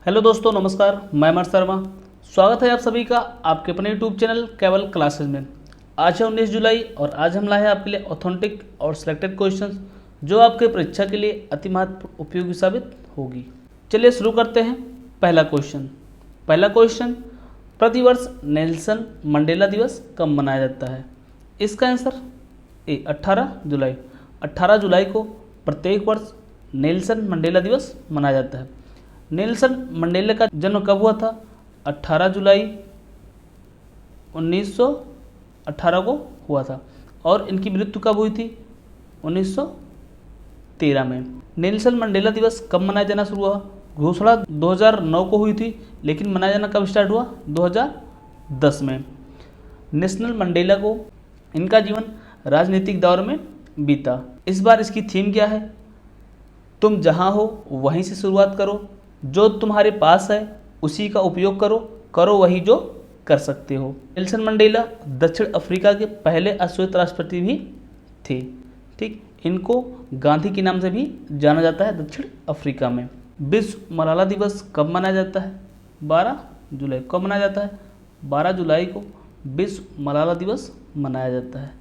Hello दोस्तों, नमस्कार। मैं अमर शर्मा। स्वागत है आप सभी का आपके अपने यूट्यूब चैनल केवल क्लासेस में। आज है 19 जुलाई और आज हम लाए हैं आपके लिए ऑथेंटिक और सिलेक्टेड क्वेश्चंस जो आपके परीक्षा के लिए अति महत्वपूर्ण उपयोगी साबित होगी। चलिए शुरू करते हैं। पहला क्वेश्चन, प्रतिवर्ष नेल्सन मंडेला दिवस कब मनाया जाता है? इसका आंसर ए 18 जुलाई। 18 जुलाई को प्रत्येक वर्ष नेल्सन मंडेला दिवस मनाया जाता है। नेल्सन मंडेला का जन्म कब हुआ था? 18 जुलाई 1918 को हुआ था और इनकी मृत्यु कब हुई थी? 1913 में। नेल्सन मंडेला दिवस कब मनाया जाना शुरू हुआ? घोषणा 2009 को हुई थी, लेकिन मनाया जाना कब स्टार्ट हुआ? 2010 में। नेल्सन मंडेला को इनका जीवन राजनीतिक दौर में बीता। इस बार इसकी थीम क्या है? तुम जहाँ हो वहीं से शुरुआत करो, जो तुम्हारे पास है उसी का उपयोग करो, करो वही जो कर सकते हो। नेल्सन मंडेला दक्षिण अफ्रीका के पहले अश्वेत राष्ट्रपति भी थे। ठीक, इनको गांधी के नाम से भी जाना जाता है दक्षिण अफ्रीका में। विश्व मलाला दिवस कब मनाया जाता है? 12 जुलाई। कब मनाया जाता है? 12 जुलाई को विश्व मलाला दिवस मनाया जाता है।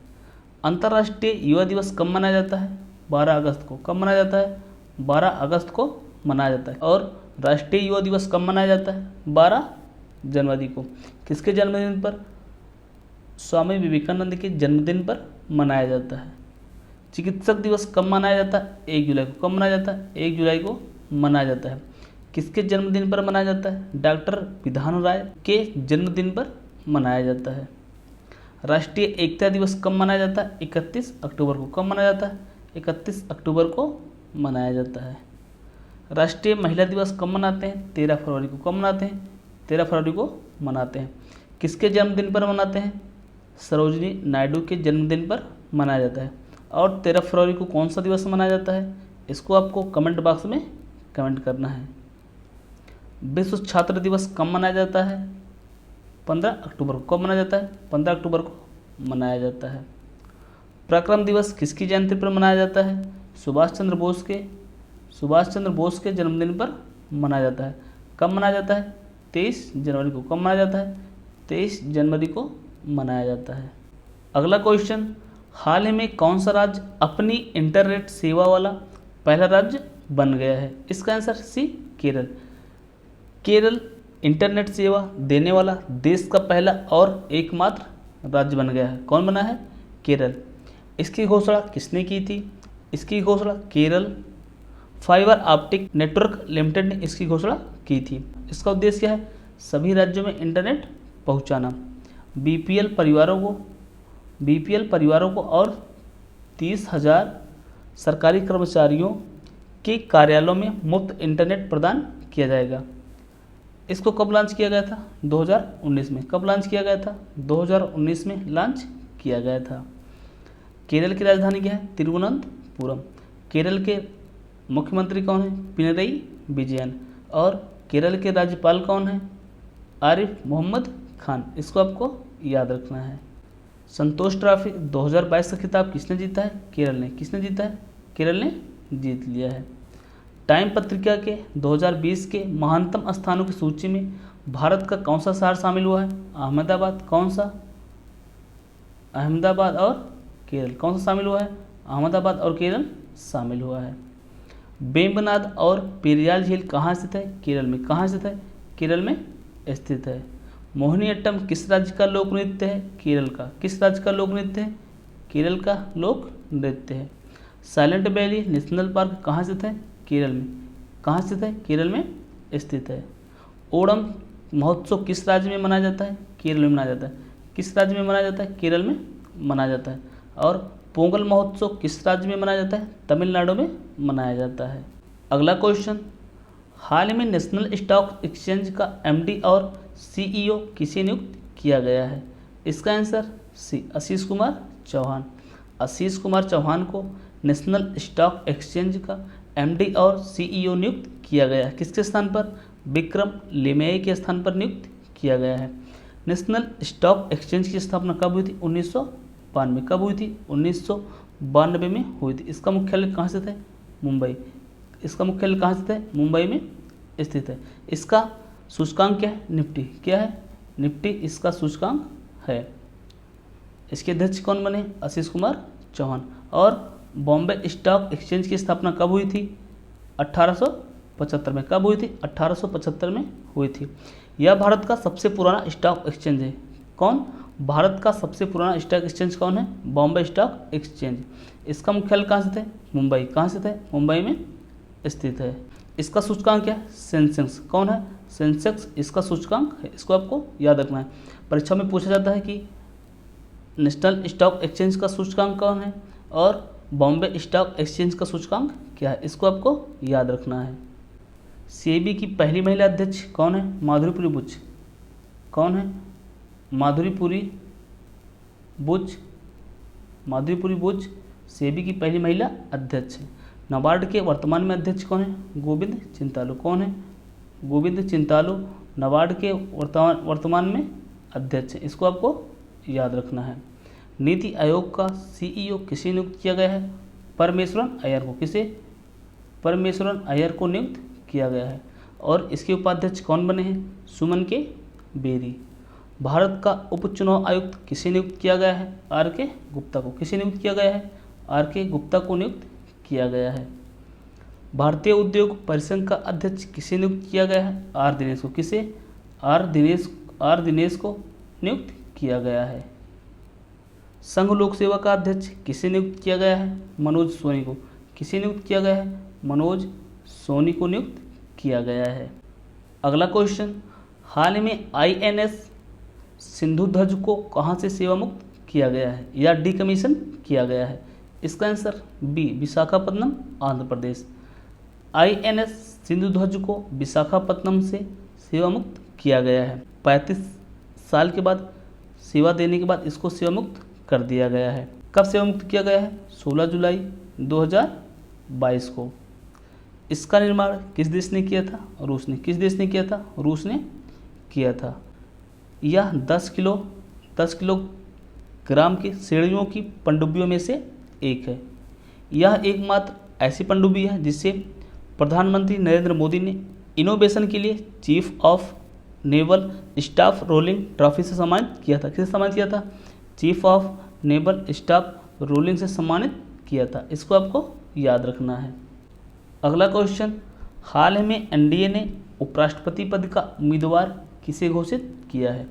अंतर्राष्ट्रीय युवा दिवस कब मनाया जाता है? 12 अगस्त को। कब मनाया जाता है? 12 अगस्त को मनाया जाता है। और राष्ट्रीय युवा दिवस कब मनाया जाता है? 12 जनवरी को। किसके जन्मदिन पर? स्वामी विवेकानंद के जन्मदिन पर मनाया जाता है। चिकित्सक दिवस कब मनाया जाता है? 1 जुलाई को। कब मनाया जाता है? 1 जुलाई को मनाया जाता है। किसके जन्मदिन पर मनाया जाता है? डॉक्टर विधान राय के जन्मदिन पर मनाया जाता है। राष्ट्रीय एकता दिवस कब मनाया जाता है? 31 अक्टूबर को। कब मनाया जाता है? 31 अक्टूबर को मनाया जाता है। राष्ट्रीय महिला दिवस कब मनाते हैं? 13 फरवरी को। कब मनाते हैं? 13 फरवरी को मनाते हैं। किसके जन्मदिन पर मनाते हैं? सरोजिनी नायडू के जन्मदिन पर मनाया जाता है। और 13 फरवरी को कौन सा दिवस मनाया जाता है? इसको आपको कमेंट बॉक्स में कमेंट करना है। विश्व छात्र दिवस कब मनाया जाता है? 15 अक्टूबर को। कब मनाया जाता है? 15 अक्टूबर को मनाया जाता है। पराक्रम दिवस किसकी जयंती पर मनाया जाता है? सुभाष चंद्र बोस के जन्मदिन पर मनाया जाता है। कब मनाया जाता है? 23 जनवरी को। कब मनाया जाता है? 23 जनवरी को मनाया जाता है। अगला क्वेश्चन, हाल ही में कौन सा राज्य अपनी इंटरनेट सेवा वाला पहला राज्य बन गया है? इसका answer C, Kerala. Kerala internet सेवा देने वाला देश का पहला और एकमात्र राज्य बन गया है। कौन बना है? केरल। इसकी घोषणा किसने की थी? इसकी घोषणा Kerala fibre optic network limited ने इसकी घोषणा की थी। इसका उद्देश्य क्या है? सभी राज्यों में इंटरनेट पहुंचाना। बीपीएल परिवारों को और 30,000 सरकारी कर्मचारियों के कार्यालयों में मुफ्त इंटरनेट प्रदान किया जाएगा। इसको कब लॉन्च किया गया था? 2019 में। कब लॉन्च किया गया था? 2019 में लॉन्च किया गया था। केरल की राजधानी क्या है? तिरुवनंतपुरम। केरल के मुख्यमंत्री कौन है? पिनरई विजयन। और केरल के राज्यपाल कौन है? आरिफ मोहम्मद खान। इसको आपको याद रखना है। संतोष ट्रॉफी 2022 का खिताब किसने जीता है? केरल ने। किसने जीता है? केरल ने जीत लिया है। टाइम पत्रिका के 2020 के महानतम स्थानों की सूची में भारत का कौन सा शहर शामिल हुआ है? अहमदाबाद। कौन सा? अहमदाबाद और केरल। कौन सा शामिल हुआ है? अहमदाबाद और केरल शामिल हुआ है। वेम्बनाड और पेरियार झील कहाँ स्थित है? केरल में। कहाँ स्थित है? केरल में स्थित है। मोहिनीअट्टम किस राज्य का लोक नृत्य है? केरल का। किस राज्य का लोक नृत्य है? केरल का लोक नृत्य है। साइलेंट वैली नेशनल पार्क कहाँ स्थित है? केरल में। कहाँ स्थित है? केरल में स्थित है। ओणम महोत्सव किस राज्य में मनाया जाता है? केरल में मनाया जाता है। किस राज्य में मनाया जाता है? केरल में मनाया जाता है। और पोंगल महोत्सव किस राज्य में मनाया जाता है? तमिलनाडु में मनाया जाता है। अगला क्वेश्चन, हाल ही में नेशनल स्टॉक एक्सचेंज का एमडी और सीईओ किसे नियुक्त किया गया है? इसका आंसर सी, आशीष कुमार चौहान। आशीष कुमार चौहान को नेशनल स्टॉक एक्सचेंज का एमडी और सीईओ नियुक्त किया गया है। किसके स्थान पर? विक्रम लिमये के स्थान पर नियुक्त किया गया है। नेशनल स्टॉक एक्सचेंज की स्थापना कब हुई थी? 1992। कब हुई थी? 1992 में हुई थी। इसका मुख्यालय कहाँ स्थित है? मुंबई। इसका मुख्यालय कहाँ स्थित है? मुंबई में स्थित है। इसका सूचकांक क्या है? निफ्टी। क्या है? निफ्टी इसका सूचकांक है। इसके अध्यक्ष कौन बने? आशीष कुमार चौहान। और बॉम्बे स्टॉक एक्सचेंज की स्थापना कब हुई थी? 1875 में। कब हुई थी? 1875 में हुई थी। यह भारत का सबसे पुराना स्टॉक एक्सचेंज है। कौन? भारत का सबसे पुराना स्टॉक एक्सचेंज कौन है? Bombay stock exchange. इसका मुख्यालय कहाँ स्थित है? मुंबई। कहाँ स्थित है? मुंबई में स्थित है। इसका सूचकांक क्या है? सेंसेक्स। कौन है? सेंसेक्स इसका सूचकांक है। इसको आपको याद रखना है। परीक्षा में पूछा जाता है कि नेशनल स्टॉक एक्सचेंज का सूचकांक कौन है और बॉम्बे स्टॉक एक्सचेंज का सूचकांक क्या है, इसको आपको याद रखना है। सेबी की पहली महिला अध्यक्ष कौन है? माधुरीपुरी बुच। कौन है? माधुरीपुरी बुच। माधुरीपुरी बुच सेबी की पहली महिला अध्यक्ष है। नाबार्ड के वर्तमान में अध्यक्ष कौन है? गोविंद चिंतालू। कौन है? गोविंद चिंतालू नाबार्ड के वर्तमान में अध्यक्ष है। इसको आपको याद रखना है। नीति आयोग का सीईओ किसे नियुक्त किया गया है? परमेश्वरन अय्यर को। किसे? परमेश्वरन अय्यर को नियुक्त किया गया है। और इसके उपाध्यक्ष कौन बने हैं? सुमन के बेरी। भारत का उप चुनाव आयुक्त किसे नियुक्त किया गया है? आर के गुप्ता को। किसे नियुक्त किया गया है? आर के गुप्ता को नियुक्त किया गया है। भारतीय उद्योग परिसंघ का अध्यक्ष किसे नियुक्त किया गया है? आर दिनेश को। किसे? आर दिनेश को नियुक्त किया गया है। संघ लोक सेवा का अध्यक्ष किसे नियुक्त किया गया है? मनोज सोनी को। किसे नियुक्त किया गया है? मनोज सोनी को नियुक्त किया गया है। अगला क्वेश्चन, हाल में आईएनएस सिंधु ध्वज को कहाँ से सेवा मुक्त किया गया है या डीकमीशन किया गया है? इसका answer B, Visakhapatnam, Andhra Pradesh. INS Sindhu ध्वज को विशाखापट्टनम से सेवा मुक्त किया गया है। 35 साल के बाद सेवा देने के बाद इसको सेवा मुक्त कर दिया गया है। कब सेवा मुक्त किया गया है? 16 जुलाई 2022 को। इसका निर्माण किस देश ने किया था? रूस ने। किस देश ने किया था? रूस ने किया था। यह 10 किलोग्राम की श्रेणियों की पनडुब्बियों में से एक है। यह एकमात्र ऐसी पनडुब्बी है जिसे प्रधानमंत्री नरेंद्र मोदी ने इनोवेशन के लिए chief of naval staff rolling trophy से सम्मानित किया था। किसे सम्मानित किया था? Chief of naval staff rolling से सम्मानित किया था। इसको आपको याद रखना है। अगला क्वेश्चन, हाल में एनडीए ने उपराष्ट्रपति पद का उम्मीदवार किसे घोषित किया है?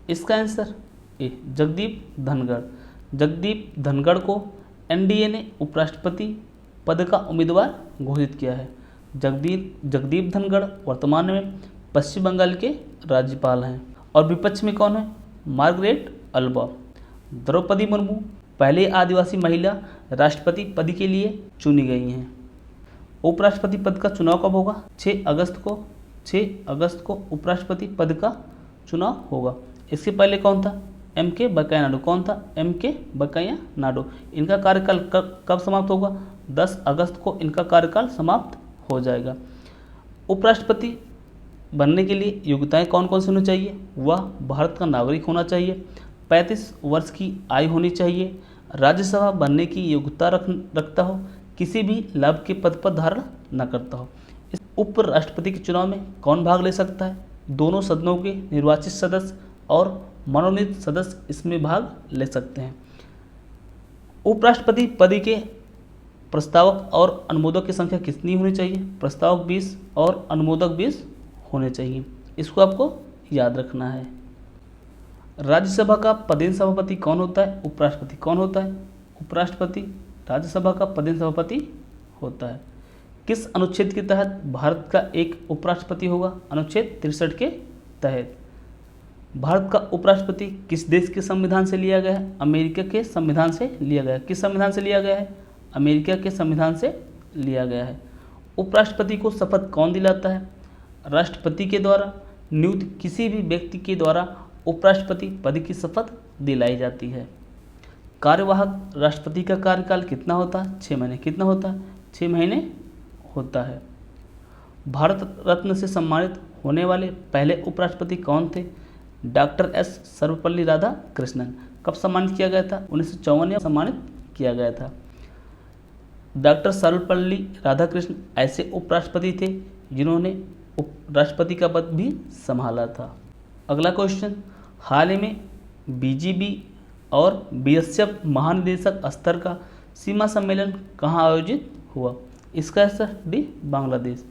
इसका आंसर ए, जगदीप धनखड़। जगदीप धनखड़ को एनडीए ने उपराष्ट्रपति पद का उम्मीदवार घोषित किया है। जगदीप धनखड़ वर्तमान में पश्चिम बंगाल के राज्यपाल हैं। और विपक्ष में कौन है? Margaret alba. द्रौपदी मुर्मू पहले आदिवासी महिला राष्ट्रपति पद के लिए चुनी गई हैं। उपराष्ट्रपति पद का चुनाव कब होगा? 6 अगस्त को उपराष्ट्रपति पद का चुनाव होगा। इसके पहले कौन था? एम के वेंकैया नायडू। कौन था? एम के वेंकैया नायडू। इनका कार्यकाल कब समाप्त होगा? 10 अगस्त को इनका कार्यकाल समाप्त हो जाएगा। उपराष्ट्रपति बनने के लिए योग्यताएं कौन कौन सी होनी चाहिए? वह भारत का नागरिक होना चाहिए, 35 वर्ष की आयु होनी चाहिए, राज्यसभा बनने की योग्यता रखता हो, किसी भी लाभ के पद पर धारण न करता हो। इस उपराष्ट्रपति के चुनाव में कौन भाग ले सकता है? दोनों सदनों के निर्वाचित सदस्य और मनोनीत सदस्य इसमें भाग ले सकते हैं। उपराष्ट्रपति पद के प्रस्तावक और अनुमोदक की संख्या कितनी होनी चाहिए? प्रस्तावक 20 और अनुमोदक 20 होने चाहिए। इसको आपको याद रखना है। राज्यसभा का पदेन सभापति कौन होता है? उपराष्ट्रपति। कौन होता है? उपराष्ट्रपति राज्यसभा का पदेन सभापति होता है। किस अनुच्छेद के तहत भारत का एक उपराष्ट्रपति होगा? अनुच्छेद 63 के तहत। भारत का उपराष्ट्रपति किस देश के संविधान से लिया गया है? अमेरिका के संविधान से लिया गया है। किस संविधान से लिया गया है? अमेरिका के संविधान से लिया गया है। उपराष्ट्रपति को शपथ कौन दिलाता है? राष्ट्रपति के द्वारा नियुक्त किसी भी व्यक्ति के द्वारा उपराष्ट्रपति पद की शपथ दिलाई जाती है। कार्यवाहक राष्ट्रपति का कार्यकाल कितना होता है? 6 महीने। कितना होता है? 6 महीने होता है। भारत रत्न से सम्मानित होने वाले पहले उपराष्ट्रपति कौन थे? Doctor S Sarvepalli Radhakrishnan. कब सम्मानित किया गया था? 1954 में सम्मानित किया गया था। डॉक्टर सर्वपल्ली राधाकृष्णन ऐसे उपराष्ट्रपति थे जिन्होंने उपराष्ट्रपति का पद भी संभाला था। अगला क्वेश्चन, हाल ही में बीजीबी और बीएसएफ महानिदेशक स्तर का सीमा सम्मेलन कहाँ आयोजित हुआ? इसका आंसर डी, बांग्लादेश।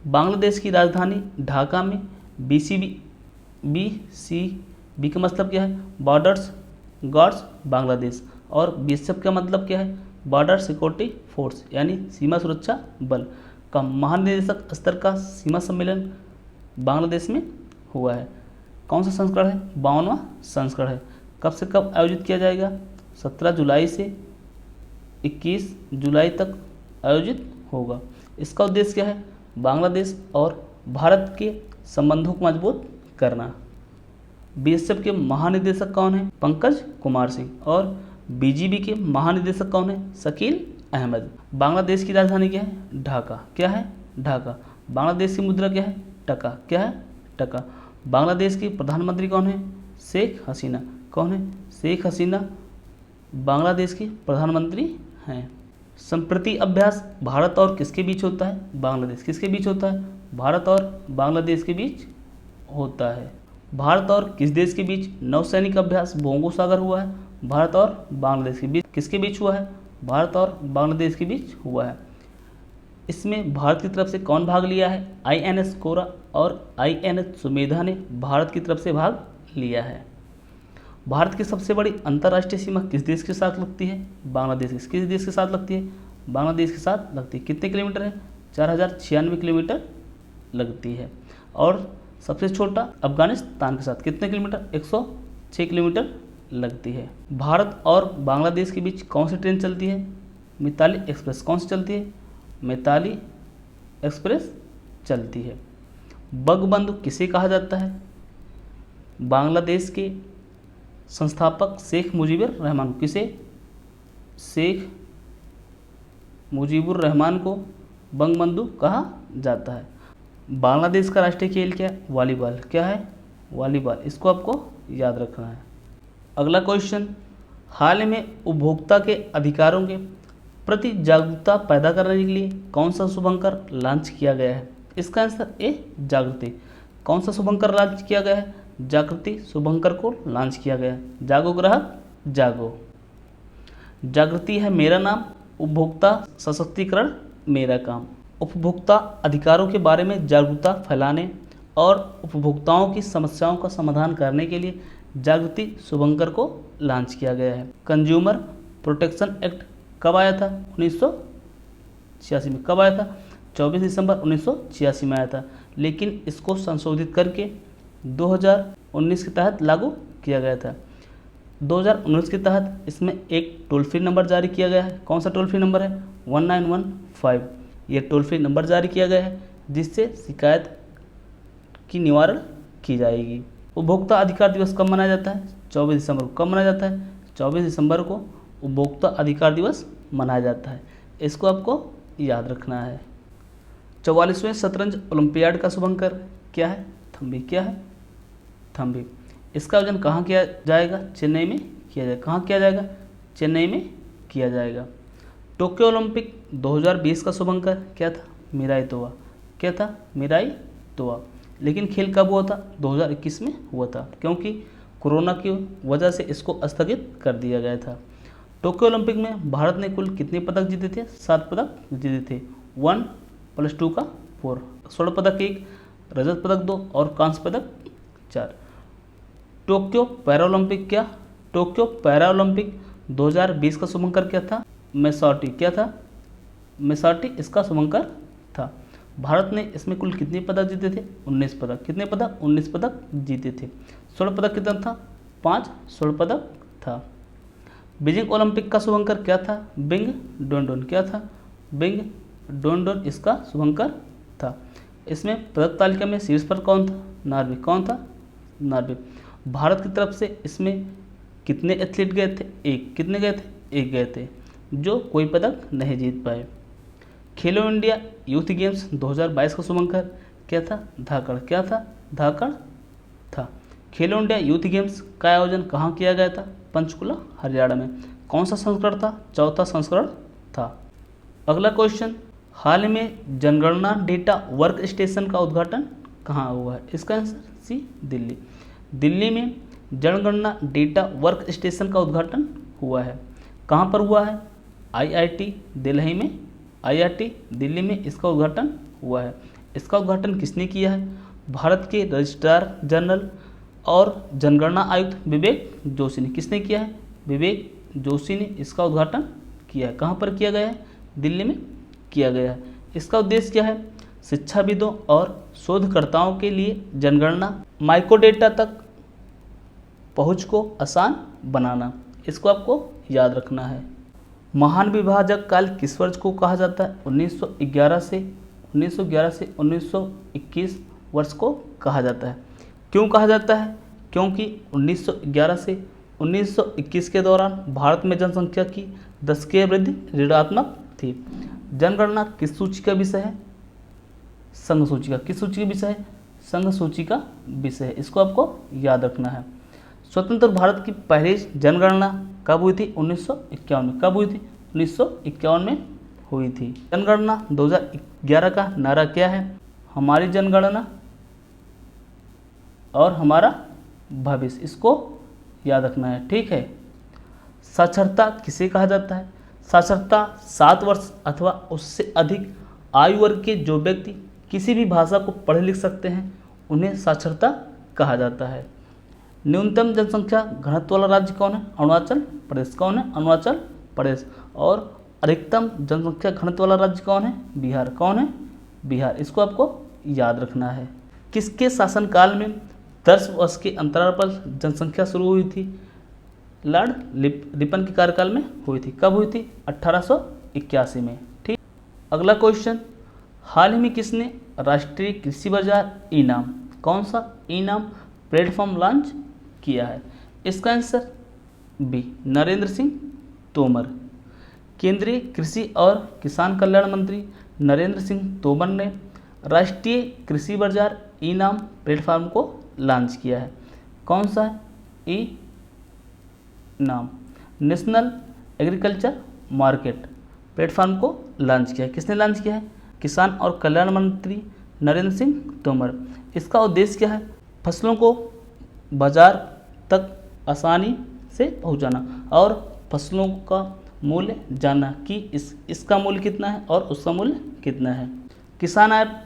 बांग्लादेश की राजधानी ढाका में BCB का मतलब क्या है? बॉर्डर्स गार्ड्स बांग्लादेश, और बीएसएफ का मतलब क्या है? बॉर्डर सिक्योरिटी फोर्स, यानी सीमा सुरक्षा बल का महानिदेशक स्तर का सीमा सम्मेलन बांग्लादेश में हुआ है। कौन सा संस्करण है? 52वां संस्करण है। कब से कब आयोजित किया जाएगा? 17 जुलाई से 21 जुलाई तक आयोजित होगा। इसका उद्देश्य क्या है? बांग्लादेश और भारत के संबंधों को मजबूत करना। बीएसएफ के महानिदेशक कौन है? पंकज कुमार सिंह। और बीजीबी के महानिदेशक कौन है? शकील अहमद। बांग्लादेश की राजधानी क्या है? ढाका। क्या है? ढाका। बांग्लादेश की मुद्रा क्या है? टका। क्या है? टका। बांग्लादेश की प्रधानमंत्री कौन है? शेख हसीना। कौन है? शेख हसीना बांग्लादेश की प्रधानमंत्री हैं। संप्रति अभ्यास भारत और किसके बीच होता है? बांग्लादेश। किसके बीच होता है? भारत और बांग्लादेश के बीच होता है। भारत और किस देश के बीच नौसैनिक अभ्यास बोंगो सागर हुआ है? भारत और बांग्लादेश के बीच। किसके बीच हुआ है? भारत और बांग्लादेश के बीच हुआ है। इसमें भारत की तरफ से कौन भाग लिया है? INS कोरा और INS सुमेधा ने भारत की तरफ से भाग लिया है। भारत की सबसे बड़ी अंतर्राष्ट्रीय सीमा किस देश के साथ लगती है? बांग्लादेश। किस देश के साथ लगती है? बांग्लादेश के साथ लगती है। कितने किलोमीटर है? 4096 किलोमीटर लगती है। और सबसे छोटा अफगानिस्तान के साथ कितने किलोमीटर? 106 किलोमीटर लगती है। भारत और बांग्लादेश के बीच कौन सी ट्रेन चलती है? मिताली एक्सप्रेस। कौन सी चलती है? मिताली एक्सप्रेस चलती है। बंगबंधु किसे कहा जाता है? बांग्लादेश के संस्थापक शेख मुजीबुर रहमान। किसे? शेख मुजीबुर रहमान को बंगबंधु कहा जाता है। बांग्लादेश का राष्ट्रीय खेल क्या है? वॉलीबॉल। क्या है? वॉलीबॉल। इसको आपको याद रखना है। अगला क्वेश्चन, हाल ही में उपभोक्ता के अधिकारों के प्रति जागरूकता पैदा करने के लिए कौन सा शुभंकर लॉन्च किया गया है? इसका आंसर ए, जागृति। कौन सा शुभंकर लॉन्च किया गया है? जागृति शुभंकर को लॉन्च किया गया है। जागो ग्राहक जागो। जागृति है मेरा नाम, उपभोक्ता सशक्तिकरण मेरा काम। उपभोक्ता अधिकारों के बारे में जागरूकता फैलाने और उपभोक्ताओं की समस्याओं का समाधान करने के लिए जागृति शुभंकर को लॉन्च किया गया है। कंज्यूमर प्रोटेक्शन एक्ट कब आया था? 1986 में। कब आया था? 24 दिसंबर 1986 में आया था। लेकिन इसको संशोधित करके 2019 के तहत लागू किया गया था। 2019 के तहत इसमें एक टोल फ्री नंबर जारी किया गया है। कौन सा टोल फ्री नंबर है? 1915। ये टोल फ्री नंबर जारी किया गया है जिससे शिकायत की निवारण की जाएगी। उपभोक्ता अधिकार दिवस कब मनाया जाता है? 24 दिसंबर को। कब मनाया जाता है? 24 दिसंबर को उपभोक्ता अधिकार दिवस मनाया जाता है। इसको आपको याद रखना है। 44वें शतरंज ओलंपियाड का शुभंकर क्या है? थम्बी। क्या है? थम्बी। इसका आयोजन कहाँ किया जाएगा? चेन्नई में किया जाएगा। कहाँ किया जाएगा? चेन्नई में किया जाएगा। टोक्यो ओलंपिक 2020 का शुभंकर क्या था? मिराई तोवा। क्या था? मिराई तोवा। लेकिन खेल कब हुआ था? 2021 में हुआ था, क्योंकि कोरोना की वजह से इसको स्थगित कर दिया गया था। टोक्यो ओलंपिक में भारत ने कुल कितने पदक जीते थे? 7 पदक जीते थे। 1 + 2 का 4। स्वर्ण पदक 1, रजत पदक 2 और कांस्य पदक 4। टोक्यो पैरालंपिक क्या? टोक्यो पैरालंपिक 2020 का शुभंकर क्या था? मेसॉटी। क्या था? मेसॉटी इसका शुभंकर था। भारत ने इसमें कुल कितने पदक जीते थे? 19 पदक। कितने पदक? 19 पदक जीते थे। स्वर्ण पदक कितना था? 5 स्वर्ण पदक था। बीजिंग ओलंपिक का शुभंकर क्या था? बिंग डोंडोन। क्या था? बिंग डोंडोन इसका शुभंकर था। इसमें पदक तालिका में शीर्ष पर कौन था? नॉर्वे। कौन था? नॉर्वे। भारत की तरफ से इसमें कितने एथलीट गए थे? एक। कितने गए थे? एक गए थे, जो कोई पदक नहीं जीत पाए। खेलो इंडिया यूथ गेम्स 2022 का शुभंकर क्या था? धाकड़। क्या था? धाकड़ था। खेलो इंडिया यूथ गेम्स का आयोजन कहाँ किया गया था? पंचकुला हरियाणा में। कौन सा संस्करण था? 4था संस्करण था। अगला क्वेश्चन, हाल में जनगणना डेटा वर्क स्टेशन का उद्घाटन कहाँ हुआ है? इसका आंसर सी, दिल्ली। दिल्ली में जनगणना डेटा वर्क स्टेशन का उद्घाटन हुआ है। कहाँ पर हुआ है? आईआईटी दिल्ली में, आईआईटी दिल्ली में इसका उद्घाटन हुआ है। इसका उद्घाटन किसने किया है? भारत के रजिस्ट्रार जनरल और जनगणना आयुक्त विवेक जोशी ने। किसने किया है? विवेक जोशी ने इसका उद्घाटन किया है। कहाँ पर किया गया है? दिल्ली में किया गया है। इसका उद्देश्य क्या है? शिक्षाविदों और शोधकर्ताओं के लिए जनगणना माइक्रोडेटा तक पहुंच को आसान बनाना। इसको आपको याद रखना है। महान विभाजक काल किस वर्ष को कहा जाता है? 1911 से 1921 वर्ष को कहा जाता है। क्यों कहा जाता है? क्योंकि 1911 से 1921 के दौरान भारत में जनसंख्या की दशकीय वृद्धि ऋणात्मक थी। जनगणना किस सूची का विषय है? संघ सूची का। किस सूची का विषय है? संघ सूची का विषय है। इसको आपको याद रखना है। स्वतंत्र भारत की पहली जनगणना कब हुई थी? 1951 में। कब हुई थी? 1951 में हुई थी। जनगणना 2011 का नारा क्या है? हमारी जनगणना और हमारा भविष्य। इसको याद रखना है, ठीक है। साक्षरता किसे कहा जाता है? साक्षरता 7 वर्ष अथवा उससे अधिक आयु वर्ग के जो व्यक्ति किसी भी भाषा को पढ़ लिख सकते हैं उन्हें साक्षरता कहा जाता है। न्यूनतम जनसंख्या घनत्व वाला राज्य कौन है? अरुणाचल प्रदेश। कौन है? अरुणाचल प्रदेश। और अधिकतम जनसंख्या घनत्व वाला राज्य कौन है? बिहार। कौन है? बिहार। इसको आपको याद रखना है। किसके शासनकाल में 10 वर्ष के अंतराल पर जनसंख्या शुरू हुई थी? लॉर्ड रिपन के कार्यकाल में हुई थी। कब हुई थी? 1881 में, ठीक। अगला क्वेश्चन, हाल ही में किसने राष्ट्रीय कृषि बाजार ई नाम, कौन सा ई नाम प्लेटफॉर्म लॉन्च किया है? इसका आंसर बी, नरेंद्र सिंह तोमर। केंद्रीय कृषि और किसान कल्याण मंत्री नरेंद्र सिंह तोमर ने राष्ट्रीय कृषि बाजार ई नाम प्लेटफॉर्म को लॉन्च किया है। कौन सा ई नाम? नेशनल एग्रीकल्चर मार्केट प्लेटफॉर्म को लॉन्च किया है। किसने लॉन्च किया है? किसान और कल्याण मंत्री नरेंद्र सिंह तोमर। इसका उद्देश्य क्या है? फसलों को बाजार तक आसानी से पहुंचाना और फसलों का मूल्य जानना कि इसका मूल्य कितना है और उसका मूल्य कितना है। किसान ऐप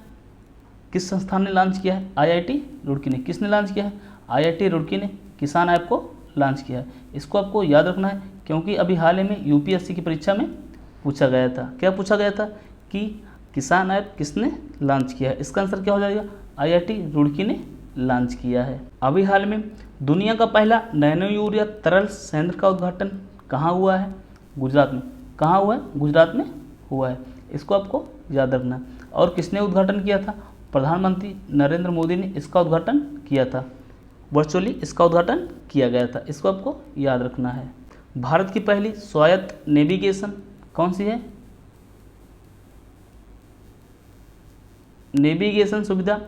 किस संस्थान ने लॉन्च किया है? आईआईटी रुड़की ने। किसने लॉन्च किया है? आईआईटी रुड़की ने किसान ऐप को लॉन्च किया है। इसको आपको याद रखना है क्योंकि अभी हाल ही में यूपीएससी की परीक्षा में पूछा गया था। क्या पूछा गया था कि किसान ऐप किसने लॉन्च किया है? इसका आंसर क्या हो जाएगा? आईआईटी रुड़की ने लॉन्च किया है। अभी हाल में दुनिया का पहला नैनो यूरिया तरल संयंत्र का उद्घाटन कहाँ हुआ है? गुजरात में। कहाँ हुआ है? गुजरात में हुआ है। इसको आपको याद रखना है। और किसने उद्घाटन किया था? प्रधानमंत्री नरेंद्र मोदी ने इसका उद्घाटन किया था। वर्चुअली इसका उद्घाटन किया गया था। इसको आपको याद रखना है। भारत की पहली स्वायत्त नेविगेशन कौन सी है? नेविगेशन सुविधा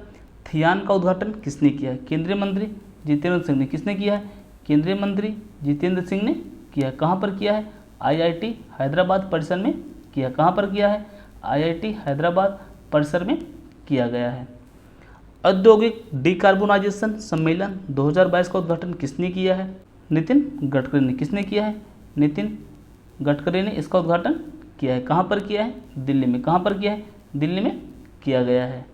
थियान का उद्घाटन किसने किया है? केंद्रीय मंत्री जितेंद्र सिंह ने। किसने किया है? केंद्रीय मंत्री जितेंद्र सिंह ने किया है। कहाँ पर किया है? आईआईटी हैदराबाद परिसर में किया। कहाँ पर किया है? आईआईटी हैदराबाद परिसर में किया गया है। औद्योगिक डिकार्बोनाइजेशन सम्मेलन 2022 का उद्घाटन किसने किया है? नितिन गडकरी ने। किसने किया है? नितिन गडकरी ने इसका उद्घाटन किया है। कहाँ पर किया है? दिल्ली में। कहाँ पर किया है? दिल्ली में किया गया है।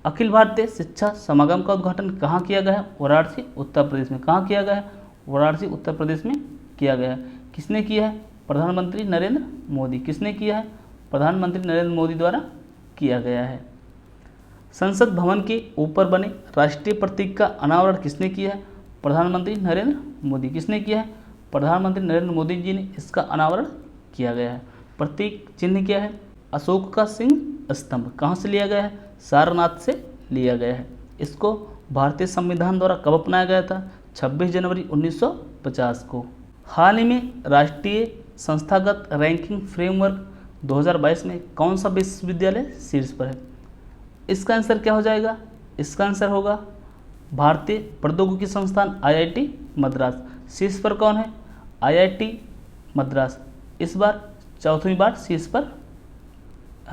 अखिल भारतीय शिक्षा समागम का उद्घाटन कहाँ किया गया है? वाराणसी उत्तर प्रदेश में। कहाँ किया गया है? वाराणसी उत्तर प्रदेश में किया गया है। किसने किया है? प्रधानमंत्री नरेंद्र मोदी। किसने किया है? प्रधानमंत्री नरेंद्र मोदी द्वारा किया गया है। संसद भवन के ऊपर बने राष्ट्रीय प्रतीक का अनावरण किसने किया है? प्रधानमंत्री नरेंद्र मोदी। किसने किया है? प्रधानमंत्री नरेंद्र मोदी जी ने इसका अनावरण किया गया है। प्रतीक चिन्ह क्या है? अशोक का सिंह स्तंभ। कहाँ से लिया गया है? सारनाथ से लिया गया है। इसको भारतीय संविधान द्वारा कब अपनाया गया था? 26 जनवरी 1950 को। हाल ही में राष्ट्रीय संस्थागत रैंकिंग फ्रेमवर्क 2022 में कौन सा विश्वविद्यालय शीर्ष पर है? इसका आंसर क्या हो जाएगा? इसका आंसर होगा भारतीय प्रौद्योगिकी संस्थान आईआईटी मद्रास। शीर्ष पर कौन है? आईआईटी मद्रास। इस बार चौथी बार शीर्ष पर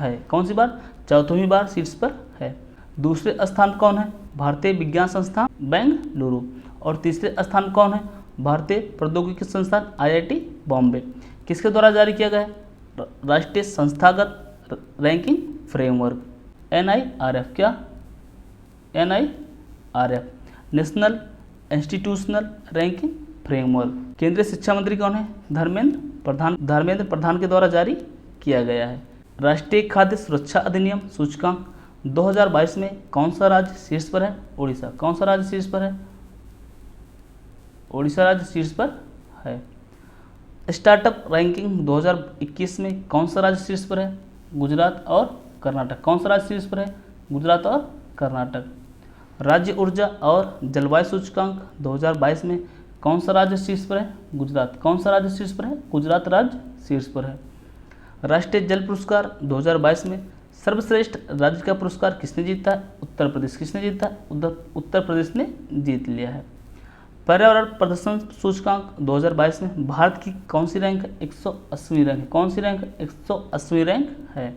है। कौन सी बार? चौथीं बार शीर्ष पर है। दूसरे स्थान कौन है? भारतीय विज्ञान संस्थान बेंगलुरु। और तीसरे स्थान कौन है? भारतीय प्रौद्योगिकी संस्थान IIT बॉम्बे। किसके द्वारा जारी किया गया है? राष्ट्रीय संस्थागत रैंकिंग फ्रेमवर्क NIRF। क्या? NIRF, national institutional ranking framework. केंद्रीय शिक्षा मंत्री कौन है? धर्मेंद्र प्रधान के द्वारा जारी किया गया है। राष्ट्रीय खाद्य सुरक्षा अधिनियम सूचकांक 2022 में कौन सा राज्य शीर्ष पर है? उड़ीसा। कौन सा राज्य शीर्ष पर है? उड़ीसा राज्य शीर्ष पर है। स्टार्टअप रैंकिंग 2021 में कौन सा राज्य शीर्ष पर है? गुजरात और कर्नाटक। कौन सा राज्य शीर्ष पर है? गुजरात और कर्नाटक। राज्य ऊर्जा और जलवायु सूचकांक 2022 में कौन सा राज्य शीर्ष पर है? गुजरात। कौन सा राज्य शीर्ष पर है? गुजरात राज्य शीर्ष पर है। राष्ट्रीय जल पुरस्कार 2022 में सर्वश्रेष्ठ राज्य का पुरस्कार किसने जीता है? उत्तर प्रदेश। किसने जीता है? उत्तर प्रदेश ने जीत लिया है। पर्यावरण प्रदर्शन सूचकांक 2022 में भारत की कौन सी रैंक है? 180वीं रैंक है। कौन सी रैंक है? 180वीं रैंक है।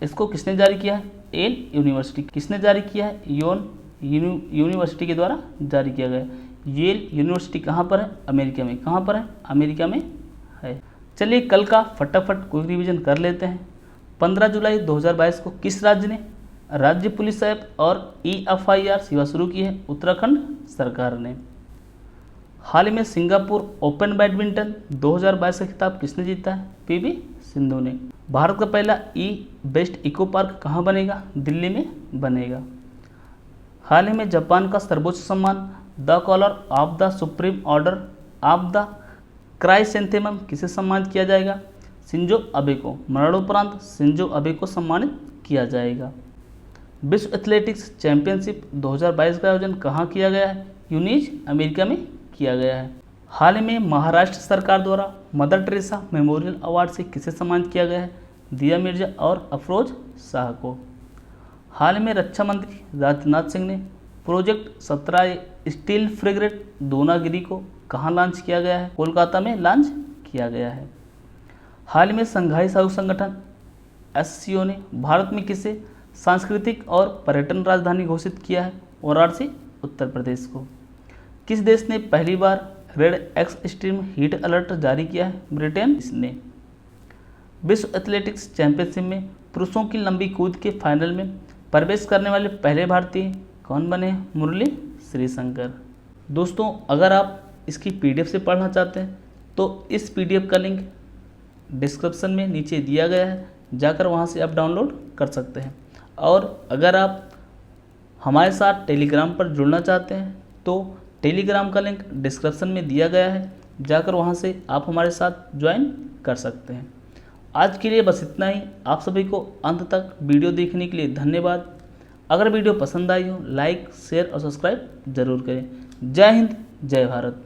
इसको किसने जारी किया है? Yale University. किसने जारी किया है? यूनिवर्सिटी के द्वारा जारी किया गया है। येल यूनिवर्सिटी कहाँ पर है? अमेरिका में। कहाँ पर है? अमेरिका में है। चलिए कल का फटाफट क्विक रिवीजन कर लेते हैं। 15 जुलाई 2022 को किस राज्य ने राज्य पुलिस ऐप और EFIR सेवा शुरू की है? उत्तराखंड सरकार ने। हाल ही में सिंगापुर ओपन बैडमिंटन 2022 का खिताब किसने जीता है? PV सिंधु ने। भारत का पहला बेस्ट इको पार्क कहाँ बनेगा? दिल्ली में बनेगा। हाल ही में जापान का सर्वोच्च सम्मान the collar of the supreme order of the chrysanthemum किसे सम्मानित किया जाएगा? शिंजो अबे को। मरणोपरांत शिंजो अबे को सम्मानित किया जाएगा। विश्व एथलेटिक्स चैंपियनशिप 2022 का आयोजन कहाँ किया गया है? यूनीज अमेरिका में किया गया है। हाल ही में महाराष्ट्र सरकार द्वारा मदर टेरेसा मेमोरियल अवार्ड से किसे सम्मानित किया गया है? दिया मिर्जा और अफरोज शाह को। हाल में रक्षा मंत्री राजनाथ सिंह ने प्रोजेक्ट 17 स्टील फ्रिगेट दोनागिरी को कहाँ लॉन्च किया गया है? कोलकाता में लॉन्च किया गया है। हाल में संघाई सहयोग संगठन SCO ने भारत में किसे सांस्कृतिक और पर्यटन राजधानी घोषित किया है? वाराणसी उत्तर प्रदेश को। किस देश ने पहली बार रेड एक्सट्रीम हीट अलर्ट जारी किया है? ब्रिटेन ने। विश्व एथलेटिक्स चैंपियनशिप में पुरुषों की लंबी कूद के फाइनल में प्रवेश करने वाले पहले भारतीय कौन बने? मुरली श्रीशंकर। दोस्तों अगर आप इसकी PDF से पढ़ना चाहते हैं तो इस PDF का लिंक डिस्क्रिप्शन में नीचे दिया गया है, जाकर वहां से आप डाउनलोड कर सकते हैं। और अगर आप हमारे साथ टेलीग्राम पर जुड़ना चाहते हैं तो टेलीग्राम का लिंक डिस्क्रिप्शन में दिया गया है, जाकर वहां से आप हमारे साथ ज्वाइन कर सकते हैं। आज के लिए बस इतना ही। आप सभी को अंत तक वीडियो देखने के लिए धन्यवाद। अगर वीडियो पसंद आई हो लाइक शेयर और सब्सक्राइब जरूर करें। जय हिंद जय भारत।